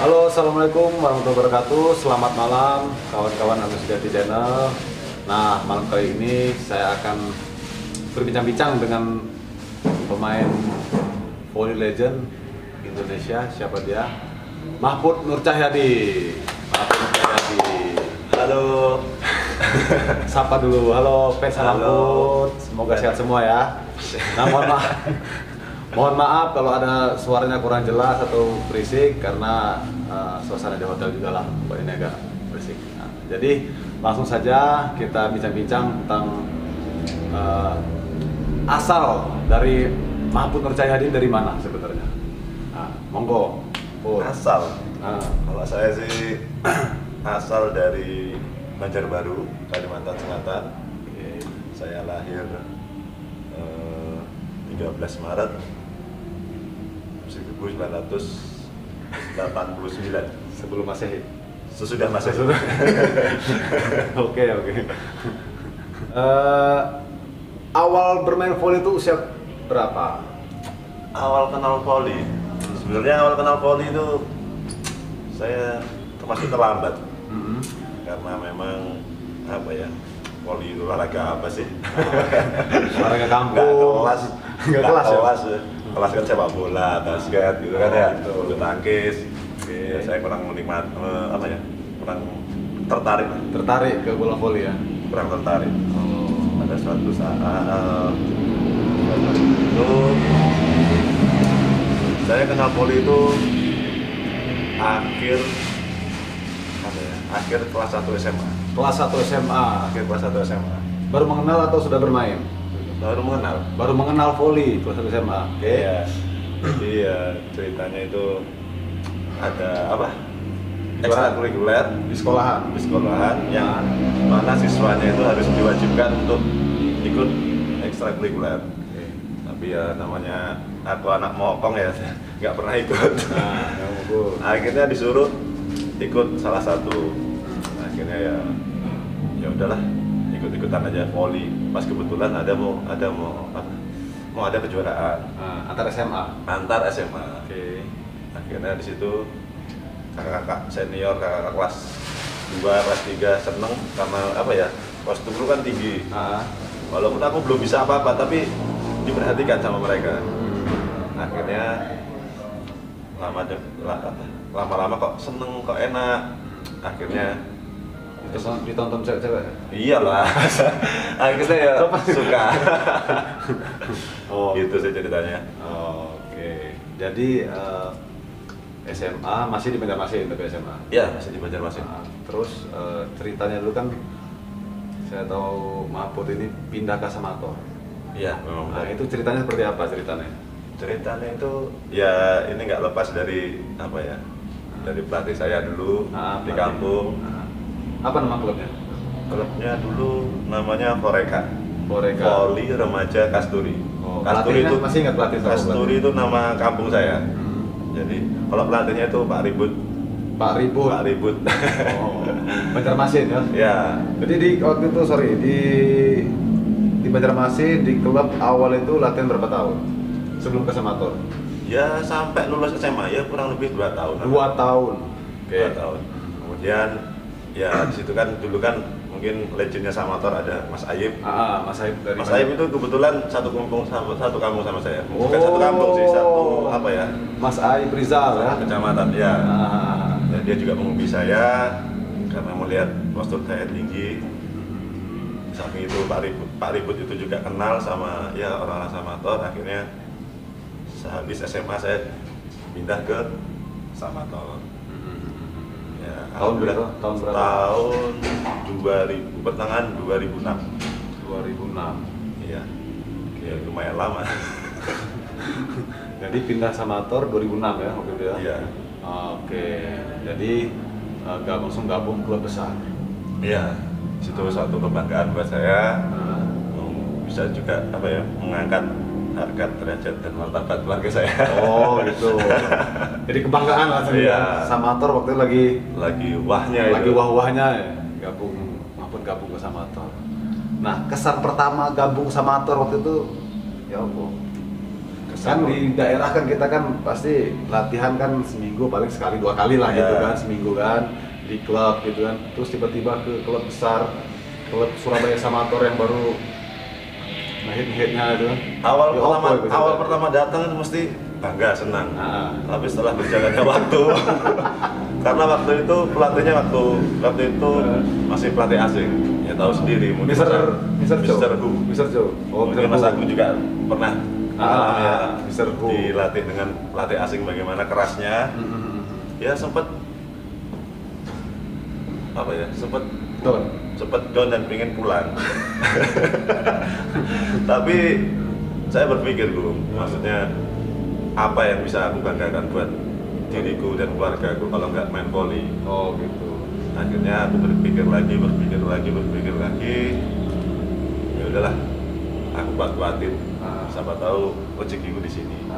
Halo, assalamualaikum warahmatullahi wabarakatuh. Selamat malam, kawan-kawan Agus Sejati Channel. Nah, malam kali ini saya akan berbincang-bincang dengan pemain volley legend Indonesia. Siapa dia? Mahfud Nur Cahyadi. Mahfud Nur Cahyadi. Halo. Sapa dulu. Halo, fans Halo. Mahfud. Semoga sehat semua ya. Nah, mohon maaf kalau ada suaranya kurang jelas atau berisik karena suasana di hotel juga lah, ini agak berisik. Nah, jadi langsung saja kita bincang-bincang tentang asal dari Mahfud Nur Cahyadi dari mana sebenarnya. Nah, monggo. Asal. Nah, Kalau saya sih asal dari Banjarbaru, Kalimantan Selatan. Saya lahir 13 Maret 1989 sebelum Masehi. sesudah Masehi. Oke. Awal bermain volley itu usia berapa? Awal kenal voli. Sebenarnya awal kenal voli itu saya termasuk terlambat. Karena memang apa ya? Voli itu olahraga apa sih? Olahraga kampung. Nggak kelas ya? kelas ya. Kelas kan sepak bola, basket gitu kan ya. Betul. Bulu tangkis. Oke. Ya, saya kurang menikmat apa ya? Kurang tertarik lah. Tertarik ke bola voli ya? Kurang tertarik. Oh. Ada suatu saat itu saya kenal voli itu akhir apa ya? Akhir kelas 1 SMA. Kelas 1 SMA. Akhir kelas 1 SMA. Baru mengenal atau sudah bermain? Baru mengenal. Baru mengenal voli kelas 1 SMA. Oke. Iya. Jadi ya ceritanya itu ada apa? Ekstrakurikuler Di sekolahan. di sekolahan yang mana siswanya itu harus diwajibkan untuk ikut ekstrakurikuler. Oke. Tapi ya namanya aku anak mokong ya, nggak pernah ikut. Nah, monggo. Akhirnya disuruh ikut salah satu. Akhirnya ya udahlah, ikut-ikutan aja voli. Pas kebetulan ada kejuaraan Nah, antar SMA. antar SMA. Oke. Akhirnya di situ kakak-kakak senior, kakak kelas 2, kelas 3 seneng karena apa ya, kostumku kan tinggi. Ah. Walaupun aku belum bisa apa-apa, tapi diperhatikan sama mereka. Akhirnya lama-lama kok seneng, kok enak. Akhirnya Ditonton cewek-cewek. iyalah. Akhirnya ya suka. Oh. Gitu sih ceritanya. Oke. Jadi SMA masih di Banjarmasin tapi SMA. Ya, masih di Banjarmasin. Nah, terus ceritanya dulu kan saya tahu Mahfud ini pindah ke Samator. Iya, memang Nah, benar. itu ceritanya seperti apa ceritanya? Ceritanya itu ya ini nggak lepas dari apa ya, dari pelatih saya dulu di pelatih. kampung. Nah, apa nama klubnya? Klubnya dulu namanya Foreka. Foreka. Voli Remaja Kasturi. Oh, Kasturi pelatihnya itu masih ingat pelatih tahu, Kasturi itu nama kampung saya. Hmm. Jadi kalau pelatihnya itu Pak Ribut. Pak Ribut. Pak Ribut. Oh, Banjarmasin ya. Ya, Jadi di waktu itu di Banjarmasin di klub awal itu latihan berapa tahun? Sebelum ke Samator? ya sampai lulus SMA ya kurang lebih 2 tahun. 2 tahun. Oke. 2 tahun. Kemudian ya di situ kan dulu kan mungkin legendnya Samator ada Mas Ayib. Mas Aib dari Mas mana? Ayib itu kebetulan satu kampung sama saya. Bukan Oh. satu kampung sih, satu apa ya? Mas Aib Rizal ya. Kecamatan ya. Ah. Dan dia juga mengubi saya karena melihat postur saya tinggi. Di samping itu Pak Ribut itu juga kenal sama ya orang-orang Samator. Akhirnya sehabis SMA saya pindah ke Samator. Ya, Tahun berapa? Tahun berapa? Tahun 2000, pertengahan 2006. 2006. Iya. Ya, lumayan lama. Jadi pindah Samator 2006 ya waktu itu ya. Iya. Oke. Jadi langsung gabung klub besar. Iya. Situ suatu kebanggaan buat saya. Nah, Bisa juga apa ya, mengangkat harkat derajat dan martabat keluarga saya. Oh gitu. Jadi kebanggaan lah sendiri. Iya. Samator waktu itu Lagi wahnya lagi itu. wah-wahnya ya. Mahfud gabung ke Samator. Nah, kesan pertama gabung Samator waktu itu ya apa? Kan di daerah kan kita kan pasti latihan kan seminggu paling sekali 2 kali lah gitu kan, seminggu kan di klub gitu kan. Terus tiba-tiba ke klub besar, klub Surabaya Samator yang baru hit-hitnya itu kan. Awal pertama datang itu mesti bangga, senang. Tapi setelah berjalannya waktu, karena waktu itu pelatihnya waktu itu masih pelatih asing, ya tahu sendiri. Mr. Joe. Oh, mungkin Mas Agung juga pernah Mr. Hu dilatih dengan pelatih asing bagaimana kerasnya. Ya sempat down dan pengen pulang. Tapi saya berpikir maksudnya apa yang bisa aku banggakan buat diriku dan keluargaku kalau nggak main voli. Oh gitu. Akhirnya aku berpikir lagi. Ya udahlah, aku kuat-kuatin. Siapa tahu rezekiku di sini.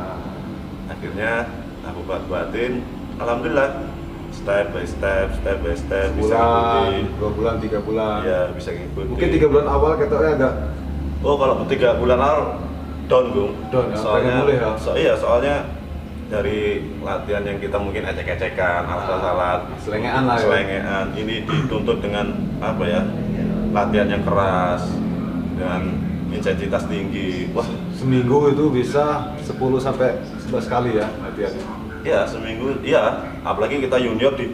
Akhirnya aku kuat-kuatin. Alhamdulillah. Step by step bisa bulan, 2 bulan, 3 bulan. Ya bisa ngikutin. Mungkin 3 bulan awal ketoknya agak. Oh kalau 3 bulan awal down ya, soalnya dari latihan yang kita mungkin ecek-ecekan, alat-alat, selengean lah. Ini dituntut dengan latihan yang keras dengan intensitas tinggi. Wah, seminggu itu bisa 10 sampai 11 kali ya latihannya. Ya seminggu, apalagi kita junior di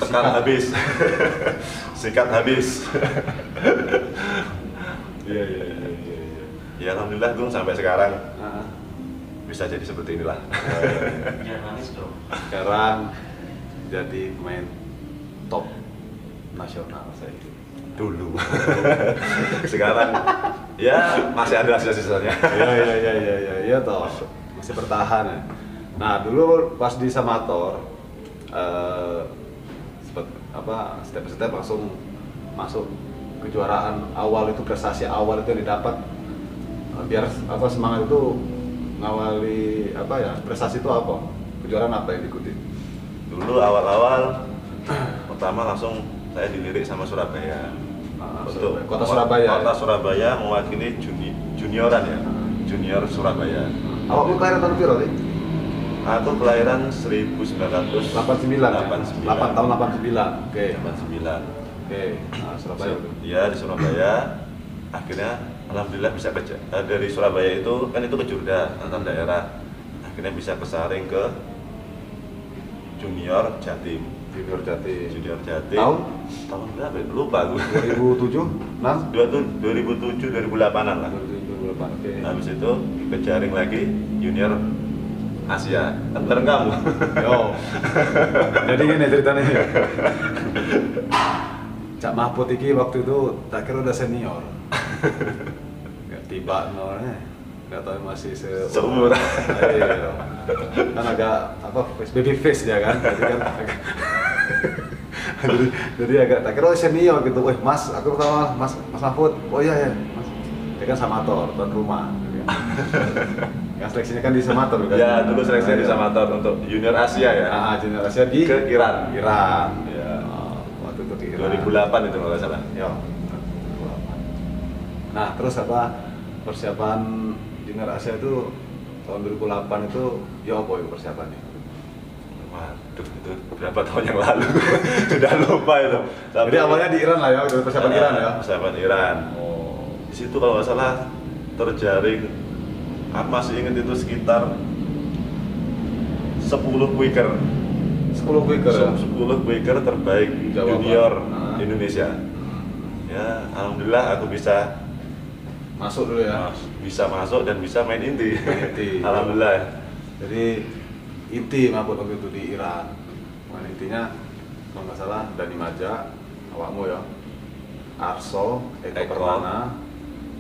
tekan habis, sikat habis. Iya. Ya alhamdulillah sampai sekarang bisa jadi seperti inilah. Sekarang jadi pemain top nasional saya itu. Dulu. Sekarang ya masih ada sisa-sisanya. Iya toh, masih bertahan ya. Nah dulu pas di Samator step langsung masuk kejuaraan awal itu, prestasi awal itu yang didapat, biar semangat itu ngawali prestasi itu apa? Kejuaraan apa yang diikuti? Dulu awal-awal pertama langsung saya dilirik sama Surabaya. Untuk Kota Surabaya mewakili junioran ya. Junior Surabaya. Awakmu kelahiran tahun berapa sih? Aku kelahiran 1989. 8 tahun 89. Oke. 89. Oke. Surabaya. Iya di Surabaya. Akhirnya alhamdulillah bisa dari Surabaya itu kan itu ke Jurda antar daerah. Akhirnya bisa kesaring ke Junior Jatim. Junior Jatim. Tahun berapa? Lupa aku. 2007, 2007, 2008-an lah. 2008. Oke. Habis itu kejaring lagi Junior Asia, kan bareng kamu. Yo. Jadi gini ceritanya. Cak Mahfud iki waktu itu tak kira udah senior. Gak tiba nolnya. Gak tahu masih seumur. Iya. Kan agak baby face dia kan. Jadi agak tak kira senior gitu. Weh Mas, aku pertama Mas Mahfud. Oh iya Mas. Dia kan Samator, tuan rumah. Yang seleksinya kan di Samator kan? Ya, dulu seleksinya di Samator untuk Junior Asia ya. Junior Asia di Iran. Ya. Waktu itu di Iran. 2008 itu kalau nggak salah. Ya. 2008. Nah, terus persiapan Junior Asia itu tahun 2008 itu apa itu persiapannya? Waduh, itu berapa tahun yang lalu? Sudah lupa itu. Jadi awalnya di Iran lah ya, dari persiapan Iran ya. Persiapan Iran. Di situ kalau nggak salah terjaring. Aku masih ingat itu sekitar 10 quicker. 10 quicker terbaik junior Indonesia. Ya, alhamdulillah aku bisa masuk dulu ya. Bisa masuk dan bisa main inti. Alhamdulillah. Jadi inti maupun waktu itu di Iran. Main intinya kalau nggak salah Dani Maja, awakmu ya. Arso, Eko Permana.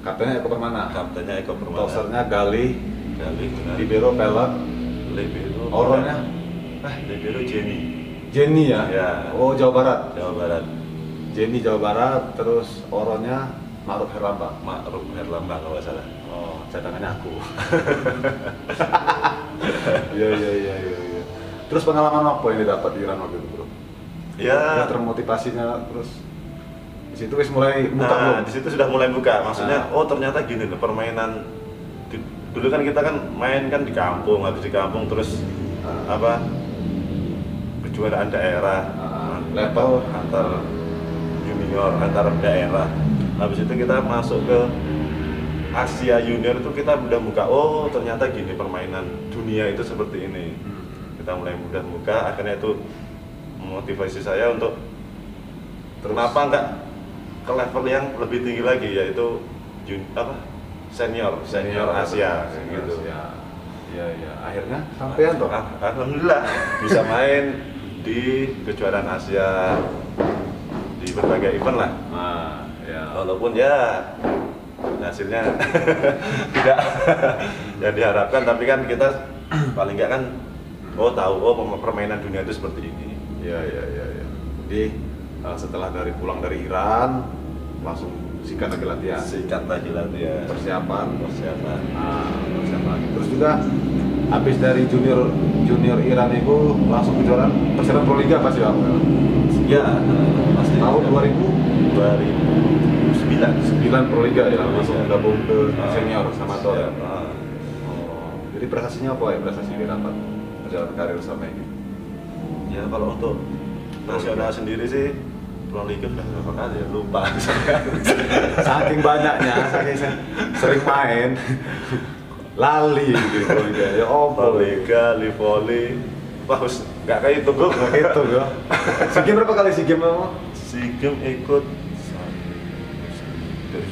Kaptennya Eko Permana. Tosernya Gali. Libero Pelot. Oronnya? Libero Jenny ya? Oh Jawa Barat. Jenny Jawa Barat, terus oronnya Ma'ruf Herlambang kalau nggak salah. Oh, cadangannya aku. Iya. Terus pengalaman apa yang didapat di Iran waktu itu, bro? Ya, termotivasinya terus di situ wis mulai buka belum? Di situ sudah mulai buka. Maksudnya, oh ternyata gini loh permainan dulu kan kita kan main kan di kampung, habis di kampung terus apa kejuaraan daerah, level antar junior antar daerah. Habis itu kita masuk ke Asia Junior itu kita udah buka, oh ternyata gini permainan dunia itu seperti ini. Kita mulai mudah buka, akhirnya itu memotivasi saya untuk kenapa enggak ke level yang lebih tinggi lagi, yaitu senior Asia gitu. Iya, akhirnya sampean toh. Alhamdulillah bisa main di kejuaraan Asia di berbagai event lah. Walaupun ya hasilnya tidak yang diharapkan, tapi kan kita paling nggak kan tahu permainan dunia itu seperti ini. Iya. Jadi setelah pulang dari Iran langsung sikat lagi latihan. Persiapan. Terus juga habis dari junior Iran itu langsung kejuaraan persiapan Pro Liga pasti Bang. Ya, pasti. Tahun 2009 Pro Liga ya, langsung gabung ke senior sama Tor. Jadi prestasinya apa ya, prestasi didapat perjalanan karir sama ini? Ya kalau untuk nasional sendiri sih Pro Liga udah berapa kali ya, lupa. Saking banyaknya, saking sering main, lali gitu Pro Liga. Ya Pro Liga, Livoli, bagus. Nggak kayak itu gue. Nggak kayak itu gue. SEA Games berapa kali SEA Games kamu? SEA Games ikut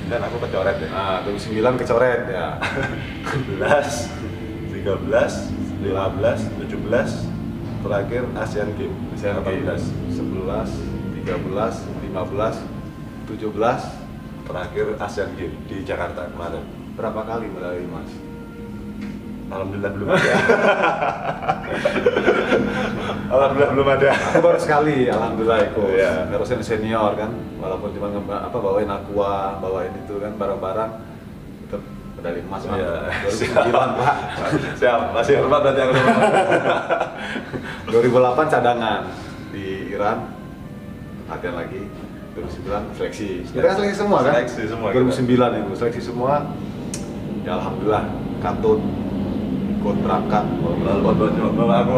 2009 aku kecoret ya. 2009 kecoret ya. 11, 13, 15, 17, terakhir Asian Games. 11, 13, 15, 17, terakhir Asian Games di Jakarta kemarin. Berapa kali medali Mas? Alhamdulillah belum ada. Alhamdulillah belum ada. Aku baru sekali, alhamdulillah ikut. Ya. Harusnya senior kan, walaupun cuma bawain aqua, bawain itu kan barang-barang, tetap medali emas. Ya. 2009 Pak. Siap, masih hormat berarti aku. 2008 cadangan di Iran, latihan lagi. 2009 seleksi. Kita kan seleksi semua kan? Seleksi semua. 2009 itu seleksi semua. Ya alhamdulillah, katun ikut berangkat bawa aku.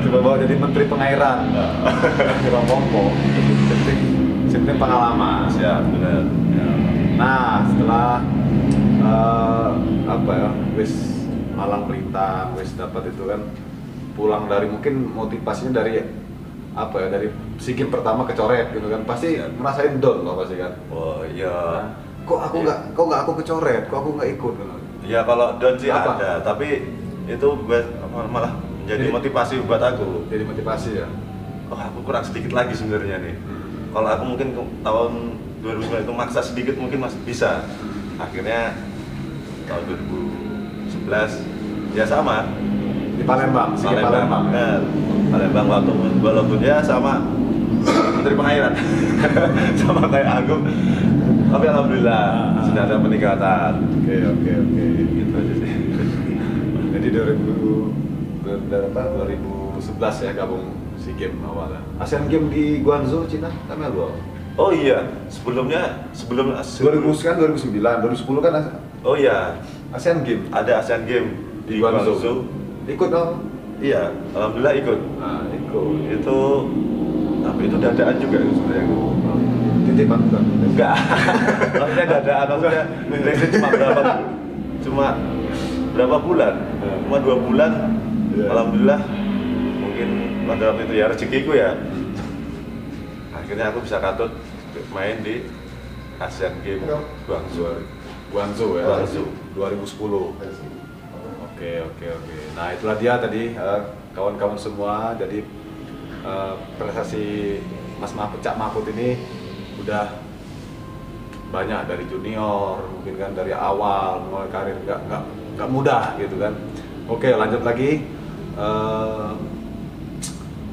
Coba bawa jadi menteri pengairan. Bang Pompo. Penting pengalaman. Siap, benar. Nah, setelah wis malang melintang, wis dapat itu kan, pulang dari mungkin motivasinya dari dari SEA Games pertama kecoret gitu kan, pasti ngerasain down loh pasti kan. Oh iya. Kok aku kecoret, kok aku nggak ikut gitu. Ya kalau down sih ada, tapi itu malah menjadi motivasi buat aku. Jadi motivasi ya. Oh aku kurang sedikit lagi sebenarnya nih. Kalau aku mungkin tahun 2009 itu maksa sedikit mungkin masih bisa. Akhirnya tahun 2011 ya sama Di Palembang, Palembang walaupun ya sama menteri pengairan sama kayak Agung, tapi alhamdulillah sudah ada peningkatan. Oke. Gitu aja sih. Jadi 2011 ya gabung SEA Games awalnya. Asian Games di Guangzhou, Cina, kan lu? Oh iya, sebelum 2000 kan 2009, 2010 kan Oh iya, Asian Games. ada Asian Games di Guangzhou. Ikut dong. Iya, alhamdulillah ikut. Ikut. Tapi itu dadaan juga itu sebenarnya. Titipan bukan? Enggak. Maksudnya dadaan, maksudnya cuma berapa bulan? Cuma 2 bulan. Yeah. Alhamdulillah. Mungkin pada waktu itu ya rezekiku ya. Akhirnya aku bisa katut main di Asian Games Guangzhou ya. Guangzhou 2010. Oke. Nah itulah dia tadi kawan-kawan semua. Jadi prestasi Cak Mahfud ini udah banyak dari junior, mungkin kan dari awal mulai karir nggak mudah gitu kan. Oke, lanjut lagi.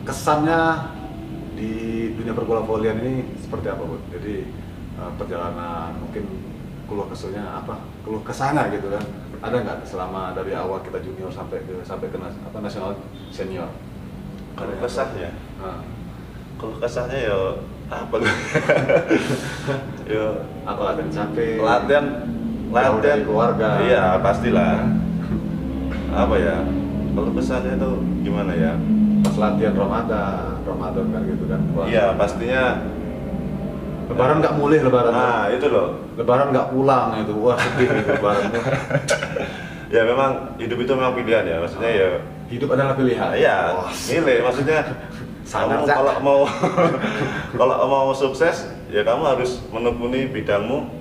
Kesannya di dunia perbola volian ini seperti apa, Bu? Jadi perjalanan mungkin keluh kesahnya apa? Keluh kesana gitu kan? Ada nggak selama dari awal kita junior sampai ke nasional senior? Kalau kesahnya, kalau kesahnya ya apa? Apa ada capek? jauh dari keluarga. Iya, pastilah. Apa ya? Kalau pesannya itu gimana ya? Pas latihan Ramadan kan gitu kan. Wah. Iya, pastinya Lebaran nggak mulih lebaran. nah, itu loh. Lebaran nggak pulang itu. Wah, sedih itu lebaran. Ya memang hidup itu memang pilihan ya. Maksudnya ya Hidup adalah pilihan. iya, Wah, milih maksudnya sangat kamu Cak. kalau mau kalau mau sukses ya kamu harus menekuni bidangmu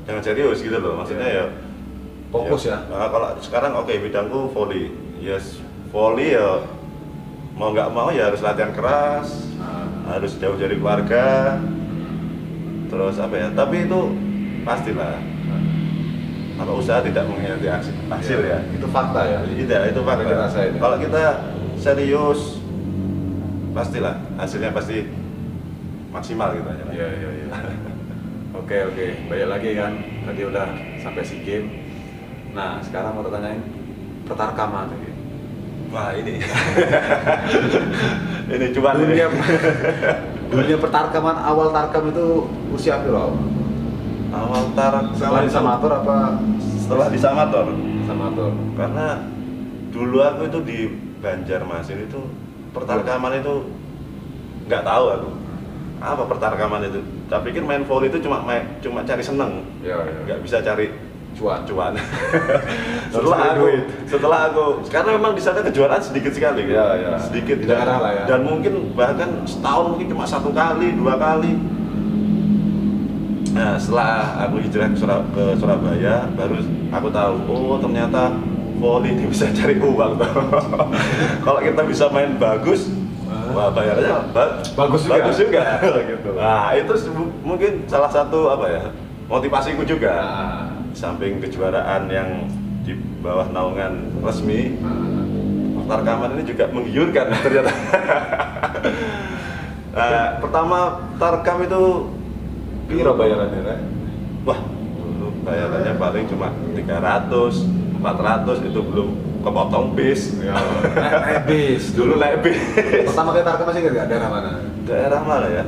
dengan serius gitu loh. Maksudnya ya Fokus ya. Nah, kalau sekarang oke, bidangku volley. Yes, volley ya mau nggak mau ya harus latihan keras, harus jauh dari keluarga. Terus apa ya? Tapi itu pastilah. Kalau usaha tidak mengkhianati hasil ya. Itu fakta ya. Tidak, itu fakta. Kita rasain ya. Kalau kita serius, pastilah hasilnya pasti maksimal gitu aja. Iya. Oke. Balik lagi kan. Tadi udah sampai SEA Games. Nah, sekarang mau tanyain pertarkaman ini. Wah ini, ini coba Dunia pertarkaman awal tarkam itu usia berapa? awal tarkam Setelah di Samator apa? setelah di Samator. Samator. Karena dulu aku itu di Banjarmasin itu pertarkaman itu nggak tahu aku apa pertarkaman itu. Saya pikir main volley itu cuma cari seneng, Iya. nggak bisa cari Cuan. setelah aku karena memang di sana kejuaraan sedikit sekali gitu. Iya. Sedikit Di daerah lah ya. dan mungkin bahkan setahun mungkin cuma 1 kali 2 kali. Nah setelah aku hijrah ke Surabaya baru aku tahu oh ternyata volley ini bisa cari uang tuh. Kalau kita bisa main bagus wah bayarnya Bagus juga. Gitu. Nah itu mungkin salah satu apa ya motivasiku juga. Nah. Samping kejuaraan yang di bawah naungan resmi, tarkaman ini juga menggiurkan ternyata. Nah, pertama tarkam itu Piro bayarannya, Rek? wah, dulu bayarannya paling cuma 300, 400 itu belum kepotong bis. Ya, naik bis. Dulu naik bis. Pertama kali tarkam masih ingat nggak daerah mana? Daerah mana ya?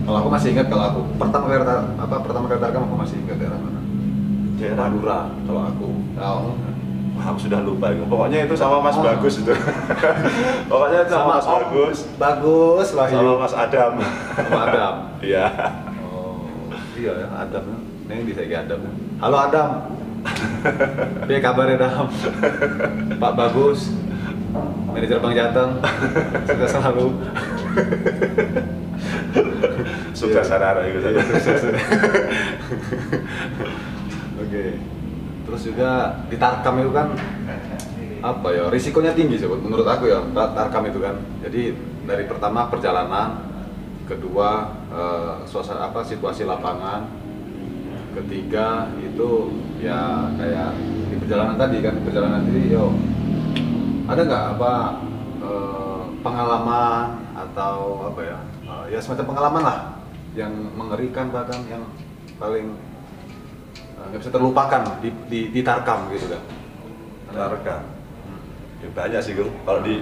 Kalau aku masih ingat, kalau aku pertama kali tarkam aku masih ingat daerah mana? Daerah Madura. Kalau aku tahu. Wah, aku sudah lupa. Pokoknya itu sama Mas Bagus itu. Pokoknya itu sama Mas Bagus. Bagus, Wahyu. Sama Mas Adam. Sama Adam. Iya. Oh, iya ya, Adam. Ini bisa kayak Adam. Halo Adam. Apa kabarnya Adam? Pak Bagus, manajer Bang Jateng. Sukses selalu. Sukses sarara gitu. Oke. Terus juga di tarkam itu kan apa ya, risikonya tinggi sih menurut aku ya, tarkam itu kan. Jadi dari pertama perjalanan, kedua suasana situasi lapangan, ketiga itu ya kayak di perjalanan tadi kan, ada nggak pengalaman atau apa ya, ya semacam pengalaman lah yang mengerikan bahkan yang paling nggak bisa terlupakan di tarkam gitu kan. Tarkam. Ya banyak sih Gung. Kalau di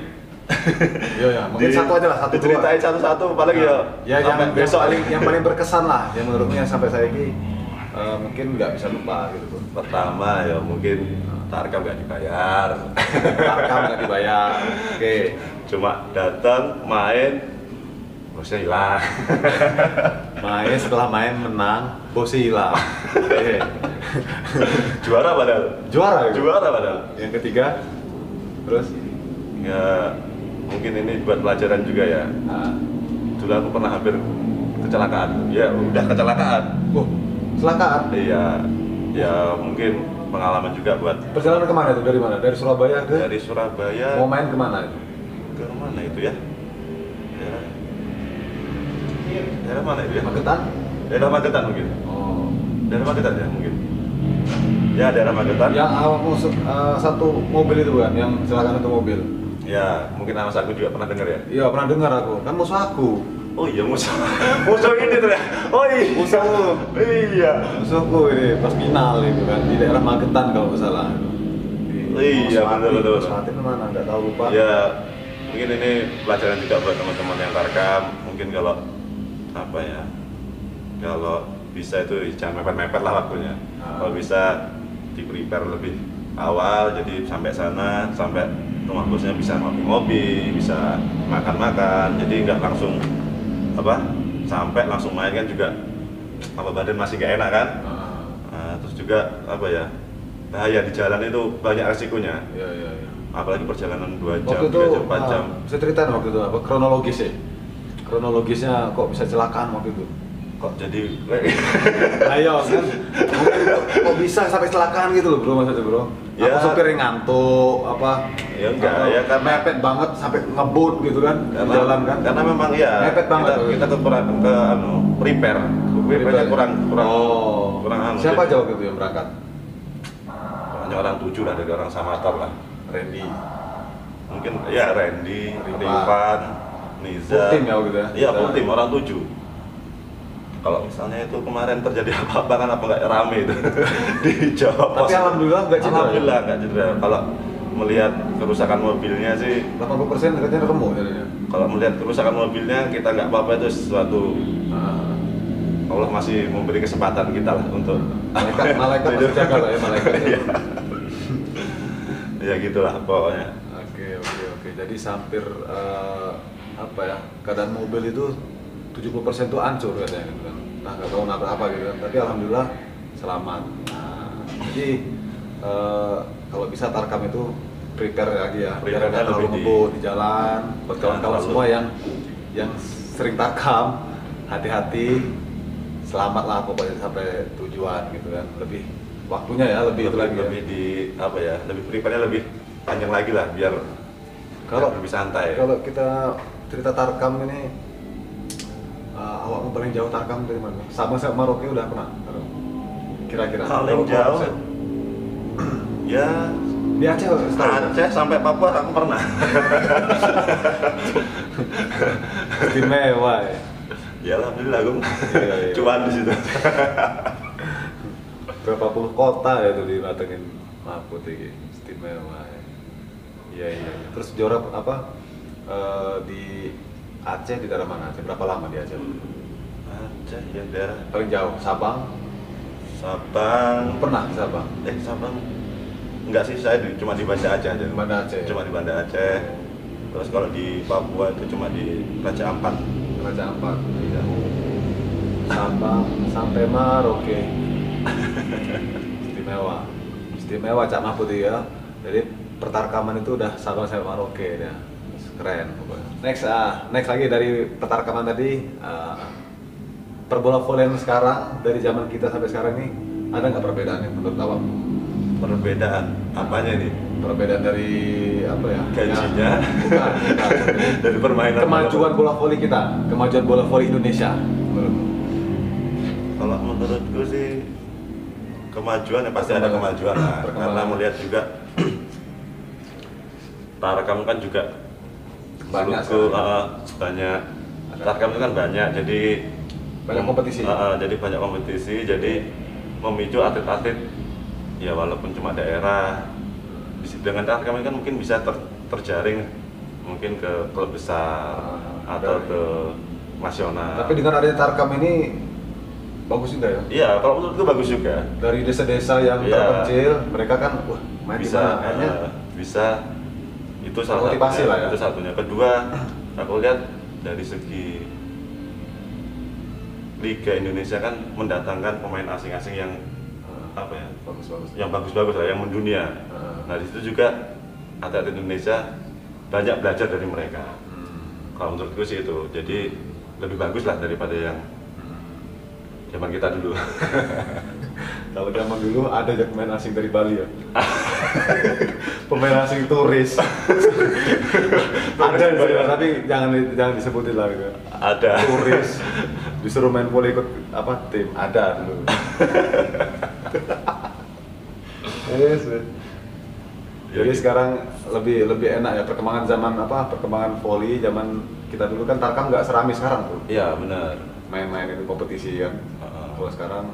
Iya, mungkin satu aja lah, satu diceritain satu-satu paling ya sampai besok yang paling berkesan lah, yang menurutnya sampai saya ini mungkin nggak bisa lupa gitu tuh. pertama ya mungkin tarkam nggak dibayar. Tarkam nggak dibayar. Oke. Cuma datang main bosnya hilang. Setelah main menang, bosnya hilang. Oke. Juara padahal. Juara. Gitu? Juara padahal. Yang ketiga, terus? Ya mungkin ini buat pelajaran juga ya. Nah. Dulu aku pernah hampir kecelakaan. Ya udah kecelakaan. Kecelakaan? Iya. Ya mungkin pengalaman juga buat. Perjalanan kemana itu? Dari mana? Dari Surabaya ke? Dari Surabaya. Mau main kemana itu? Ke mana itu ya? Daerah mana itu ya? Magetan? Daerah Magetan mungkin. Oh. Daerah Magetan ya mungkin. Ya daerah Magetan. Yang awal satu mobil itu kan, yang kecelakaan itu mobil. Ya mungkin Mas aku juga pernah dengar ya. Iya pernah dengar aku, kan musuh aku. Oh iya musuh. Musuh ini tuh ya. Oh iya. Musuhmu. Iya. Musuhku ini pas final itu kan di daerah Magetan kalau nggak salah. Iya betul. Saat itu mana? Nggak tahu lupa. Ya mungkin ini pelajaran juga buat teman-teman yang tarkam. Mungkin kalau apa ya? Kalau bisa itu jangan mepet-mepet lah waktunya. Kalau bisa di prepare lebih awal, jadi sampai sana, sampai rumah bosnya bisa ngopi-ngopi, bisa makan-makan, jadi nggak langsung sampai langsung main kan juga badan masih nggak enak kan. Nah, terus juga bahaya di jalan itu banyak resikonya. Iya. Apalagi perjalanan 2 jam, Waktu itu 3 jam, 4 jam. saya ceritain waktu itu kronologisnya kok bisa celakaan waktu itu. Kok jadi Ayo kan, kok bisa sampai kecelakaan gitu loh bro, maksudnya bro? Ya. Apa sopir yang ngantuk, Ya enggak, ya karena mepet banget sampai ngebut gitu kan, di jalan kan? Karena memang ya mepet banget. Kita kekurangan prepare kurang. Oh. Kurang Siapa aja waktu itu yang berangkat? Hanya orang 7 lah, dari orang Samator lah. Randy. Mungkin ya Randy, Rifan, Rifan, Niza. Full tim ya gitu ya? Iya, full tim, orang 7. Kalau misalnya itu kemarin terjadi apa-apa kan nggak rame itu di Jawa Pos. Tapi alhamdulillah nggak cedera. Alhamdulillah nggak cedera. Kalau melihat kerusakan mobilnya sih 80% katanya remuk jadinya. kalau melihat kerusakan mobilnya kita nggak apa-apa, itu sesuatu Allah masih memberi kesempatan kita lah untuk malaikat masih jaga lah ya malaikat. Ya gitulah pokoknya. Oke. Jadi hampir keadaan mobil itu 70% tuh hancur katanya gitu kan. Nah, nggak tahu nabrak apa gitu kan. Tapi alhamdulillah selamat. Nah, jadi kalau bisa Tarkam itu prepare lagi ya, biar nggak terlalu ngebut di jalan. Buat kawan-kawan semua yang sering Tarkam, hati-hati, selamat lah pokoknya sampai tujuan gitu kan. Lebih waktunya ya lebih lebih prepare-nya lebih panjang lagi lah biar lebih santai. Kalau kita cerita Tarkam ini, awakmu paling jauh Tarkam dari mana? Sabang sampai Merauke udah pernah? Kira-kira paling jauh ya di Aceh. Aceh sampai Papua aku pernah. Istimewa ya. Ya alhamdulillah aku Iya. cuan di situ. Berapa puluh kota ya itu didatengin Mahfud ini. Istimewa ya. Iya. Terus juara di Aceh, di daerah mana? Aceh berapa lama di Aceh? Aceh ya daerah Paling jauh Sabang. Pernah Sabang? Sabang enggak sih, saya cuma di Banda Aceh aja. Cuma di Banda Aceh. Terus kalau di Papua itu cuma di Raja Ampat. Iya. Sabang sampai Merauke. Istimewa Cak Mahfud ya. Jadi pertarkaman itu udah Sabang sampai Merauke ya. Keren pokoknya. Next lagi dari pertarkaman tadi, perbola volley sekarang dari zaman kita sampai sekarang ini ada nggak perbedaannya menurut awam? Perbedaan apanya nih? Perbedaan dari Gajinya? Bukan. Dari permainan. Kemajuan bola voli kita, kemajuan bola voli Indonesia. Kalau menurutku sih kemajuan ya pasti ada kemajuan lah. Karena melihat juga Tarkam kan juga Banyak banyak. Tarkam itu kan banyak, jadi banyak kompetisi. Jadi banyak kompetisi, jadi memicu atlet-atlet ya walaupun cuma daerah. Dengan Tarkam kan mungkin bisa terjaring mungkin ke klub besar atau ke nasional. Tapi dengan adanya Tarkam ini bagus juga ya? Iya, kalau menurutku bagus juga. Dari desa-desa yang terpencil, mereka kan main bisa kayaknya bisa. Itu salah motivasi satunya, lah ya. itu satunya. Kedua, aku lihat dari segi Liga Indonesia kan mendatangkan pemain asing-asing yang bagus-bagus. yang bagus-bagus lah, yang mendunia. Nah di situ juga atlet Indonesia banyak belajar dari mereka. Kalau menurutku sih itu, jadi lebih bagus lah daripada yang zaman kita dulu. Kalau zaman dulu ada aja pemain asing dari Bali ya. Pemain asing turis. Ada tapi jangan disebutin lah gitu. Ada. Turis disuruh main bola ikut tim, ada dulu. Jadi sekarang lebih enak ya perkembangan voli zaman kita dulu kan Tarkam nggak serami sekarang tuh. Iya benar. Main-main itu kompetisi kan. Kalau sekarang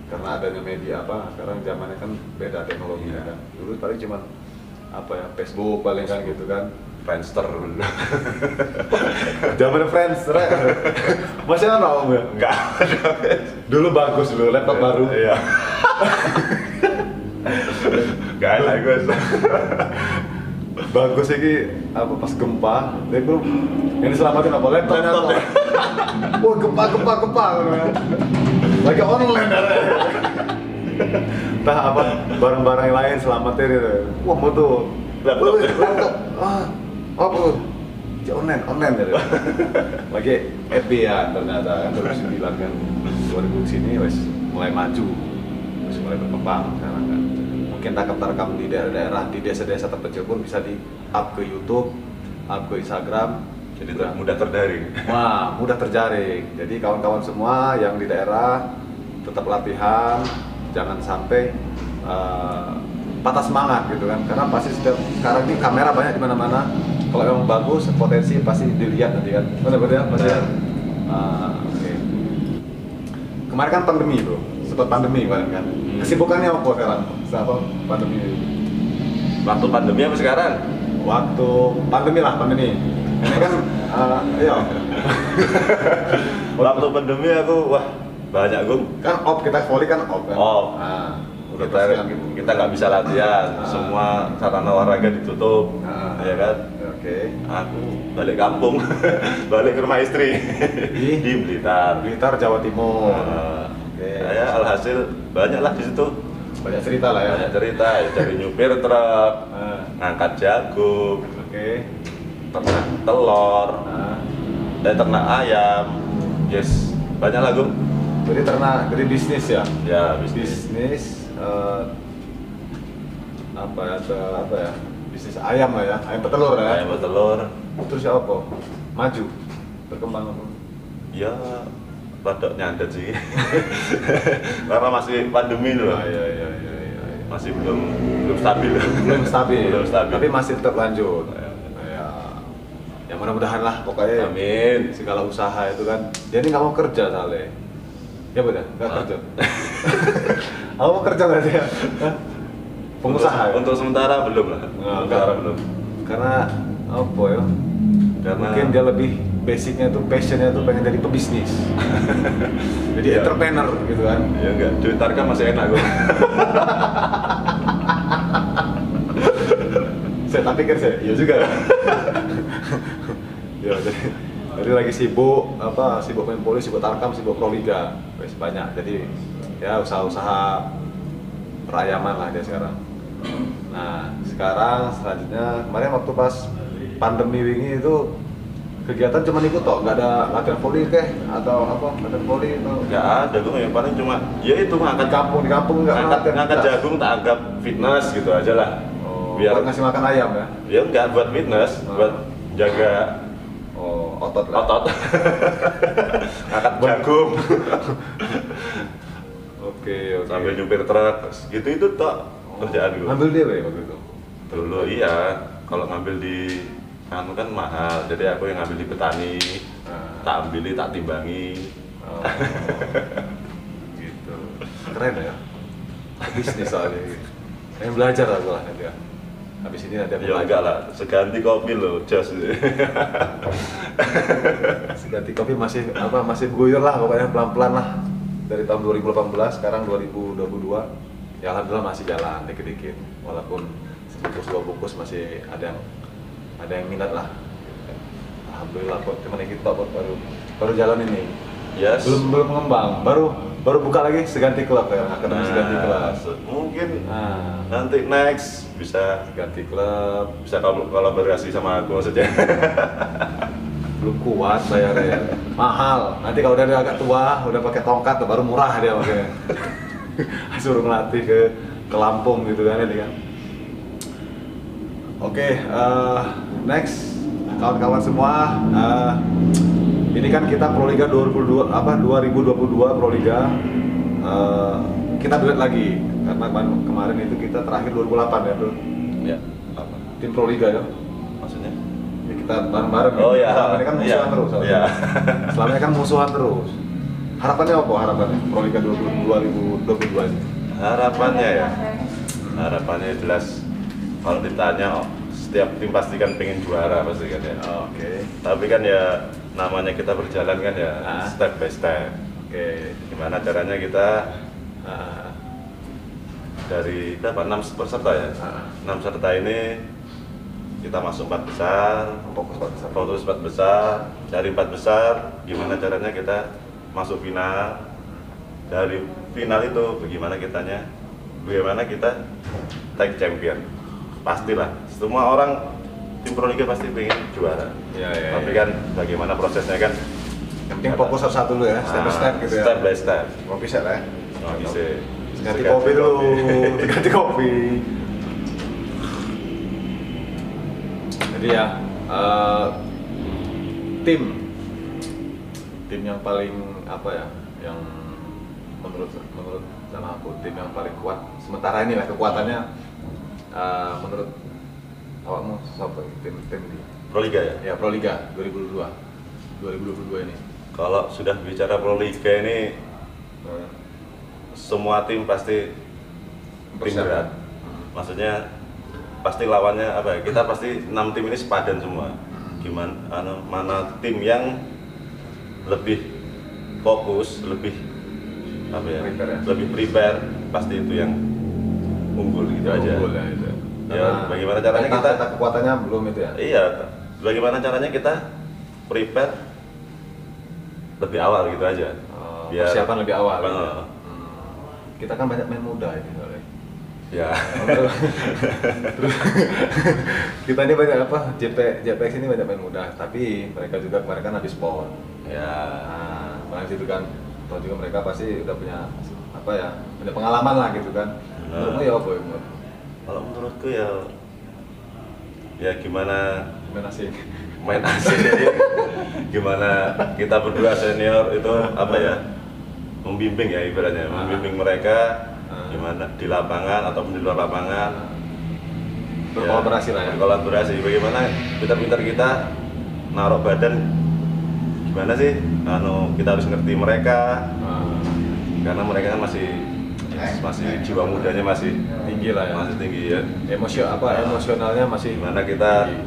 karena adanya media sekarang zamannya kan beda teknologinya kan. Dulu paling cuman Facebook paling kan gitu kan. Friendster dulu. Zaman Friendster. Masih ada om ya? Enggak. Dulu bagus dulu laptop baru. Iya. Gak enak Gus. Bagus iki apa pas gempa, dia tuh yang diselamatin apa laptop. Wah gempa. Lagi online ya. Entah apa barang-barang yang lain selamatin gitu. Wah mau tuh laptop. Apa tuh? Online gitu. Lagi FB ya ternyata kan 2009 kan 2000 sini wes mulai maju, wes mulai berkembang sekarang kan. Mungkin rekam di daerah-daerah, di desa-desa terpencil pun bisa di up ke YouTube, up ke Instagram. Jadi mudah terjaring. Wah, mudah terjaring. Jadi kawan-kawan semua yang di daerah tetap latihan, jangan sampai patah semangat gitu kan. Karena pasti sekarang ini kamera banyak di mana-mana. Kalau memang bagus, potensi pasti dilihat nanti kan. Benar-benar pasti. Oke. Kemarin kan pandemi bro, sempat pandemi kemarin kan. Kesibukannya apa sekarang? Apa pandemi? Waktu pandemi apa sekarang? Waktu pandemi lah, pandemi. Ini kan, iya. Waktu pandemi aku, wah banyak Gung. Kan off, kita volley kan off kan? Off. Nah, udah Kita pasti kan gitu. kita nggak bisa latihan, semua sarana olahraga ditutup, ya kan? Oke. Aku balik kampung, balik ke rumah istri di Blitar. Blitar, Jawa Timur. Oke. Saya alhasil banyak lah di situ. Banyak cerita lah ya. Banyak cerita, ya, dari nyupir truk, Ah, ngangkat jagung, Oke. ternak telur, Nah, ternak ayam, yes, banyak lah Gung. jadi ternak, dari bisnis ya? Ya bisnis. Bisnis, apa ya? Bisnis ayam lah ya, ayam petelur ya. Ayam bertelur, Terus ya apa? Maju, berkembang apa? ya rada nyandet sih. Karena masih pandemi loh, Iya. masih belum stabil. Belum stabil. Belum stabil. Tapi masih tetap lanjut. Ya mudah-mudahan lah pokoknya. Amin. Segala usaha itu kan. Dia ini nggak mau kerja soalnya. Ya benar, nggak kerja. Kamu mau kerja nggak dia? Hah? Pengusaha ya? Untuk sementara belum lah. Sementara belum. Karena apa ya? Karena Mungkin dia lebih basicnya tuh passionnya tuh pengen jadi pebisnis. Jadi Iya. entrepreneur gitu kan. ya enggak, duit Tarkam masih enak Gung. Saya tak pikir saya, iya juga. Ya, jadi lagi sibuk main bola, sibuk Tarkam, sibuk Proliga, wes banyak. Jadi ya usaha-usaha perayaman lah dia sekarang. Nah sekarang selanjutnya kemarin waktu pas pandemi ini itu kegiatan cuma ikut toh, nggak ada latihan volley atau apa latihan volley atau Enggak ada Gung, ya paling cuma ya itu di ngangkat kampung nggak ngangkat jagung tak anggap fitness gitu aja lah. biar Biar ngasih makan ayam ya. ya enggak buat fitness, buat jaga Otot lah. otot. Ngangkat jagung Oke. sambil nyupir truk gitu itu tok kerjaan gue. Ambil dia waktu itu. Dulu iya, kalau ngambil di anu kan mahal, jadi aku yang ngambil di petani, tak ambil, tak timbangi. Oh, gitu. Keren ya. Bisnis soalnya. Yang belajar lah nanti ya. Habis ini nanti aku Ya enggak lah, seganti kopi loh, jos. Ganti kopi masih berguyur lah pokoknya pelan-pelan lah. Dari tahun 2018 sekarang 2022. Ya alhamdulillah masih jalan dikit-dikit. Walaupun sebungkus dua bungkus masih ada yang minat lah. Alhamdulillah kok cuma kita baru jalan ini. Yes. Belum mengembang, baru buka lagi seganti klub ya, akademi seganti klub. Mungkin Nah, nanti next bisa ganti klub, kolaborasi sama aku saja. belum kuat bayarnya, mahal. Nanti kalau udah agak tua, udah pakai tongkat, baru murah dia pakai. Suruh ngelatih ke Lampung gitu kan ini kan. Oke, next kawan-kawan semua. Ini kan kita Proliga 2022 Proliga. Kita duet lagi karena kemarin itu kita terakhir 2008 ya bro. Ya. Tim Proliga ya. Maksudnya? Ya, kita bareng-bareng. Oh ya. Selama ini kan musuhan Iya. terus. Iya. Selama ini kan musuhan terus. Harapannya apa harapannya Proliga 2022 ini? Harapannya ya. Harapannya jelas kalau ditanya setiap tim pasti kan pengen juara pasti kan ya. Oke. Tapi kan ya namanya kita berjalan kan ya Ah. step by step. Oke. Gimana caranya kita dari berapa? 6 peserta ya. 6 peserta ini kita masuk 4 besar, fokus 4 besar. Dari 4 besar, gimana caranya kita masuk final. Dari final itu bagaimana kita tag champion. Pastilah, semua orang tim Proliga pasti pengen juara. Tapi kan bagaimana prosesnya kan? Yang penting fokus satu dulu ya, step by step gitu ya. Step by step. Mau bisa lah. Bisa. Ganti kopi dulu, ganti kopi. Jadi ya, tim yang paling apa ya, yang menurut sama aku tim yang paling kuat sementara ini lah kekuatannya, menurut awakmu siapa tim di Proliga ya? Ya Proliga 2022 ini. Kalau sudah bicara Proliga ini, semua tim pasti tim berat. Maksudnya pasti lawannya apa ya? Kita pasti 6 tim ini sepadan semua. Gimana mana tim yang lebih fokus, lebih apa ya? Lebih prepare, pasti itu yang unggul gitu aja. Unggul ya itu. Ya, bagaimana caranya kita kekuatannya belum itu ya? Iya, bagaimana caranya kita prepare lebih awal gitu aja. Biar persiapan lebih awal. Gitu. Kita kan banyak main muda ini soalnya. Ya. Terus kita ini banyak apa? JPX ini banyak main muda, tapi mereka juga kemarin kan habis PON. Ya. Nah, situ kan, tahu juga mereka pasti udah punya apa ya? Punya pengalaman lah gitu kan. Menurutmu ya apa ya? Kalau menurutku ya gimana sih? Main asik ya. Gimana kita berdua senior itu apa ya? Membimbing ya ibaratnya, membimbing mereka gimana di lapangan ataupun di luar lapangan. Berkolaborasi lah ya. Berkolaborasi. Bagaimana pintar-pintar kita naruh badan gimana sih? Kita harus ngerti mereka. Karena mereka kan masih jiwa mudanya masih tinggi lah ya. Masih tinggi ya. Emosionalnya masih gimana kita tinggi.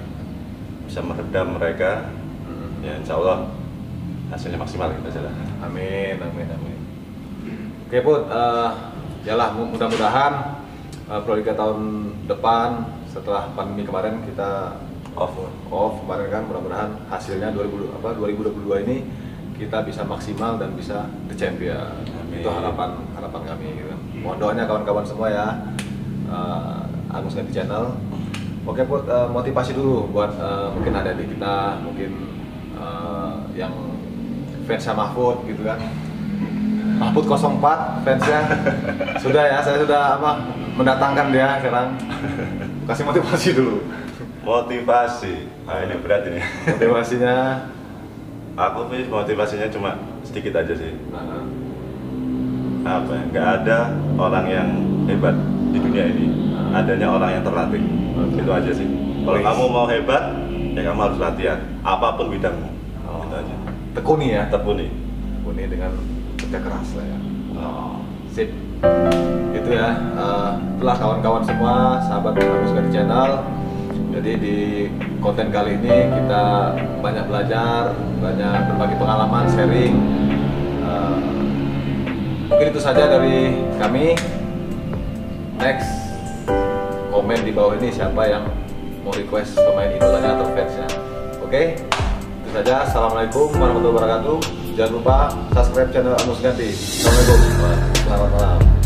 Bisa meredam mereka. Ya insya Allah hasilnya maksimal kita jalan. Amin. Oke Put, yalah mudah-mudahan Proliga tahun depan setelah pandemi kemarin kita off kemarin kan, mudah-mudahan hasilnya 2022 ini kita bisa maksimal dan bisa the champion. Amin. Itu harapan kami gitu. Mohon doanya kawan-kawan semua ya. Agus Ganti Channel. Oke Put, motivasi dulu buat mungkin ada di kita, mungkin yang fansnya Mahfud gitu kan. Mahfud 04 fansnya sudah ya, saya sudah mendatangkan dia sekarang. Kasih motivasi dulu. Motivasi, nah ini berat ini. Motivasinya, aku sih motivasinya cuma sedikit aja sih. Apa ya? Nggak ada orang yang hebat di dunia ini. Adanya orang yang terlatih. Itu aja sih. Kalau kamu mau hebat, ya kamu harus latihan. Apapun bidangmu. Itu aja. Tekuni ya. Tekuni dengan kerja keras lah ya. Sip. Itu ya. Itulah kawan-kawan semua, sahabat Agus Ganti Channel. Jadi di konten kali ini kita banyak belajar, banyak berbagi pengalaman, sharing. Mungkin itu saja dari kami. Next, komen di bawah ini siapa yang mau request pemain idolanya atau fansnya. Oke, itu saja. Assalamualaikum warahmatullahi wabarakatuh. Jangan lupa subscribe channel Agus Ganti. Assalamualaikum. Selamat malam.